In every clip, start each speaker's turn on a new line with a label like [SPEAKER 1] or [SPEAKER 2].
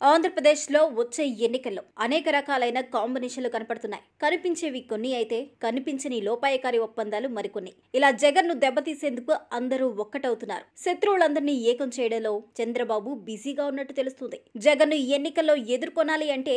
[SPEAKER 1] ఆంధ్రప్రదేశ్లో వచ్చే ఎన్నికల్లో అనేక రకాలైన కాంబినేషన్లు కనపడుతున్నాయి. కనిపించేవి కొన్ని అయితే కనిపించని లోపాయకారి ఒప్పందాలు మరికొన్ని. ఇలా జగన్ను దెబ్బతీసేందుకు అందరూ ఒక్కటవుతున్నారు. శత్రువులందరినీ ఏకం చేయడంలో చంద్రబాబు బిజీగా ఉన్నట్టు తెలుస్తుంది. జగన్ను ఎన్నికల్లో ఎదుర్కొనాలి అంటే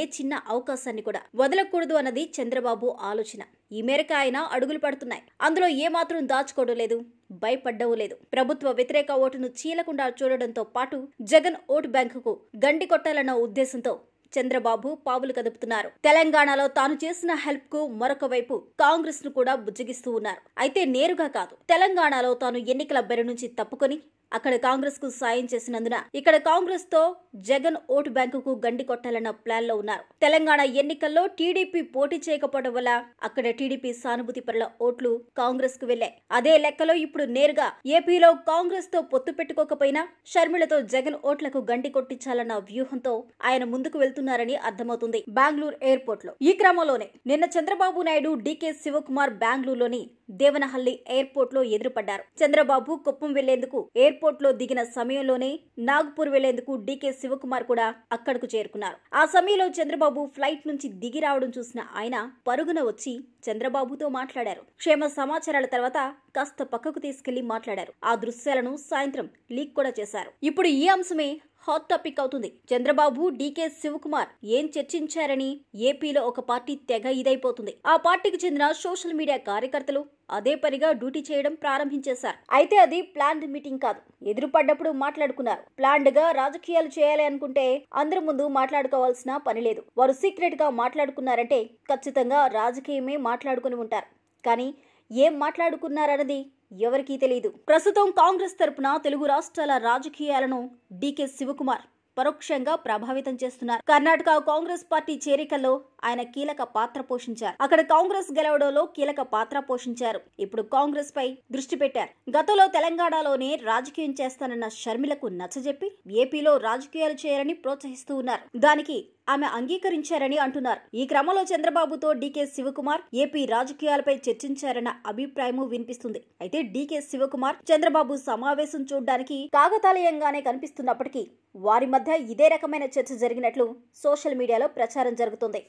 [SPEAKER 1] ఏ చిన్న అవకాశాన్ని కూడా వదలకూడదు అన్నది చంద్రబాబు ఆలోచన. ఈ మేరకు ఆయన అడుగులు పడుతున్నాయి. అందులో ఏమాత్రం దాచుకోవడం లేదు, భయపడ్డవు లేదు. ప్రభుత్వ వ్యతిరేక ఓటును చీలకుండా చూడడంతో పాటు జగన్ ఓటు బ్యాంకుకు గండి కొట్టాలన్న ఉద్దేశంతో చంద్రబాబు పావులు కదుపుతున్నారు. తెలంగాణలో తాను చేసిన హెల్ప్ కు మరొక వైపు కాంగ్రెస్ ను కూడా బుజ్జగిస్తూ ఉన్నారు. అయితే నేరుగా కాదు, తెలంగాణలో తాను ఎన్నికల బెర నుంచి తప్పుకొని అక్కడ కాంగ్రెస్ కు సాయం చేసినందున ఇక్కడ కాంగ్రెస్ తో జగన్ ఓటు బ్యాంకుకు గండి కొట్టాలన్న ప్లాన్ లో ఉన్నారు. తెలంగాణ ఎన్నికల్లో టీడీపీ పోటీ చేయకపోవడం వల్ల అక్కడ టీడీపీ సానుభూతి పరుల ఓట్లు కాంగ్రెస్ కు వెళ్లాయి. అదే లెక్కలో ఇప్పుడు నేరుగా ఏపీలో కాంగ్రెస్ తో పొత్తు పెట్టుకోకపోయినా షర్మిలతో జగన్ ఓట్లకు గండి కొట్టించాలన్న వ్యూహంతో ఆయన ముందుకు వెళ్తున్నారని అర్థమవుతుంది. బెంగళూరు ఎయిర్పోర్ట్ లో ఈ క్రమంలోనే నిన్న చంద్రబాబు నాయుడు డీకే శివకుమార్ బెంగళూరులోని దేవనహల్లి ఎయిర్పోర్ట్ లో ఎదురుపడ్డారు. చంద్రబాబు కుప్పం వెళ్లేందుకు ఎయిర్పోర్ట్ లో దిగిన సమయంలోనే నాగపూర్ వెళ్లేందుకు డీకే శివకుమార్ కూడా అక్కడకు చేరుకున్నారు. ఆ సమయంలో చంద్రబాబు ఫ్లైట్ నుంచి దిగి రావడం చూసిన ఆయన పరుగున వచ్చి చంద్రబాబుతో మాట్లాడారు. క్షేమ సమాచారాల తర్వాత కాస్త పక్కకు తీసుకెళ్లి మాట్లాడారు. ఆ దృశ్యాలను సాయంత్రం లీక్ కూడా చేశారు. ఇప్పుడు ఈ అంశమే హాట్ టాపిక్ అవుతుంది. చంద్రబాబు డీకే శివకుమార్ ఏం చర్చించారని ఏపీలో ఒక పార్టీ తెగ ఇదైపోతుంది. ఆ పార్టీకి చెందిన సోషల్ మీడియా కార్యకర్తలు అదే పనిగా డ్యూటీ చేయడం ప్రారంభించేశారు. అయితే అది ప్లాన్డ్ మీటింగ్ కాదు, ఎదురుపడ్డప్పుడు మాట్లాడుకున్నారు. ప్లాన్డ్ గా రాజకీయాలు చేయాలి అనుకుంటే అందరి ముందు మాట్లాడుకోవాల్సిన పని లేదు. వారు సీక్రెట్ గా మాట్లాడుకున్నారంటే ఖచ్చితంగా రాజకీయమే మాట్లాడుకుని ఉంటారు. కానీ ఏం మాట్లాడుకున్నారన్నది ఎవరికీ తెలియదు. ప్రస్తుతం కాంగ్రెస్ తరపున తెలుగు రాష్ట్రాల రాజకీయాలను డీకే శివకుమార్ పరోక్షంగా ప్రభావితం చేస్తున్నారు. కర్ణాటక కాంగ్రెస్ పార్టీ చేరికల్లో ఆయన కీలక పాత్ర పోషించారు. అక్కడ కాంగ్రెస్ గెలవడంలో కీలక పాత్ర పోషించారు. ఇప్పుడు కాంగ్రెస్ పై దృష్టి పెట్టారు. గతంలో తెలంగాణలోనే రాజకీయం చేస్తానన్న షర్మిలకు నచ్చజెప్పి ఏపీలో రాజకీయాలు చేయాలని ప్రోత్సహిస్తూ ఉన్నారు. దానికి ఆమె అంగీకరించారని అంటున్నారు. ఈ క్రమంలో చంద్రబాబుతో డీకే శివకుమార్ ఏపీ రాజకీయాలపై చర్చించారన్న అభిప్రాయము వినిపిస్తుంది. అయితే డీకే శివకుమార్ చంద్రబాబు సమావేశం చూడడానికి కాకతాళీయంగానే కనిపిస్తున్నప్పటికీ వారి మధ్య ఇదే రకమైన చర్చ జరిగినట్లు సోషల్ మీడియాలో ప్రచారం జరుగుతుంది.